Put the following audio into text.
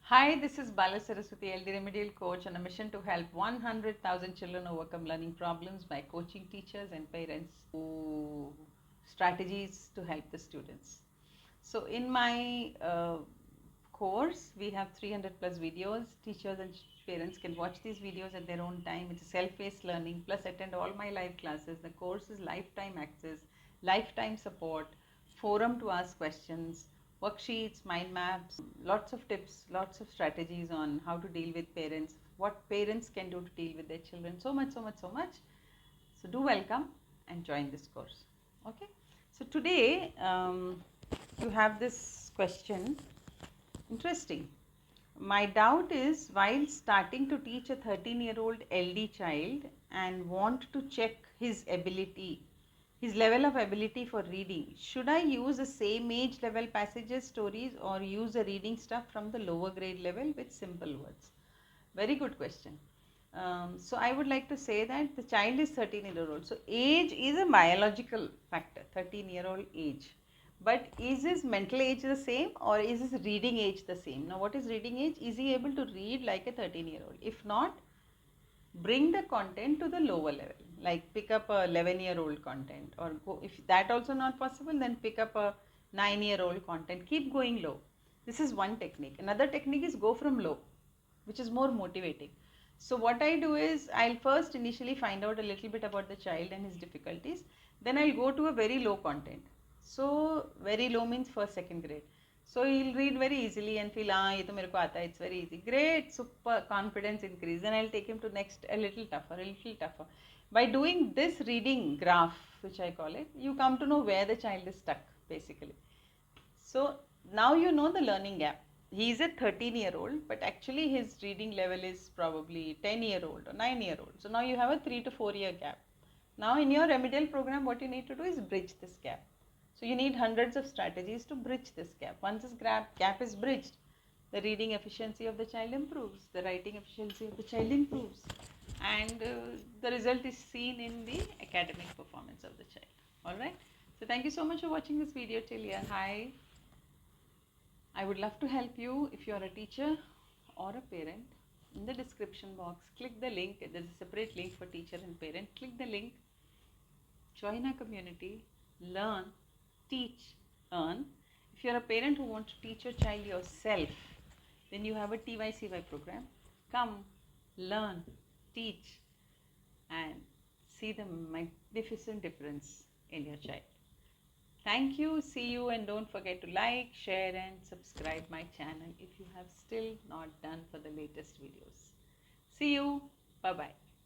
Hi, this is Bala Saraswati, LD Remedial Coach, on a mission to help 100,000 children overcome learning problems by coaching teachers and parents who strategies to help the students. So, in my course, we have 300 plus videos. Teachers and parents can watch these videos at their own time. It's a self-paced learning, plus attend all my live classes. The course is lifetime access, lifetime support, forum to ask questions, worksheets, mind maps, lots of tips, lots of strategies on how to deal with parents, what parents can do to deal with their children. So much, so much, so much. So do welcome and join this course. Okay. So today you have this question. Interesting. My doubt is, while starting to teach a 13-year-old LD child and want to check his ability, his level of ability for reading, should I use the same age level passages, stories, or use the reading stuff from the lower grade level with simple words? Very good question. So I would like to say that the child is 13-year-old. So age is a biological factor, 13-year-old age. But is his mental age the same, or is his reading age the same? Now, what is reading age? Is he able to read like a 13-year-old? If not, bring the content to the lower level, like pick up a 11-year-old content, or go, if that also not possible, then pick up a 9-year-old content. Keep going low. This is one technique. Another technique is go from low, which is more motivating. So what I do is, I'll first initially find out a little bit about the child and his difficulties. Then I'll go to a very low content. So very low means first, second grade. So he'll read very easily and feel, ye to mere ko aata hai, it's very easy. Great, super confidence increase. Then I'll take him to next, a little tougher, a little tougher. By doing this reading graph, which I call it, you come to know where the child is stuck, basically. So now you know the learning gap. He is a 13-year-old, but actually his reading level is probably 10-year-old or 9-year-old. So now you have a 3 to 4 year gap. Now in your remedial program, what you need to do is bridge this gap. So you need hundreds of strategies to bridge this gap. Once this gap is bridged, the reading efficiency of the child improves, the writing efficiency of the child improves, and the result is seen in the academic performance of the child. Alright. So thank you so much for watching this video till here. Hi. I would love to help you if you are a teacher or a parent. In the description box, click the link. There is a separate link for teacher and parent. Click the link, join our community, learn, teach, earn. If you are a parent who wants to teach your child yourself, then you have a TYCY program. Come, learn, teach, and see the magnificent difference in your child. Thank you, see you, and don't forget to like, share and subscribe my channel if you have still not done for the latest videos. See you, bye bye.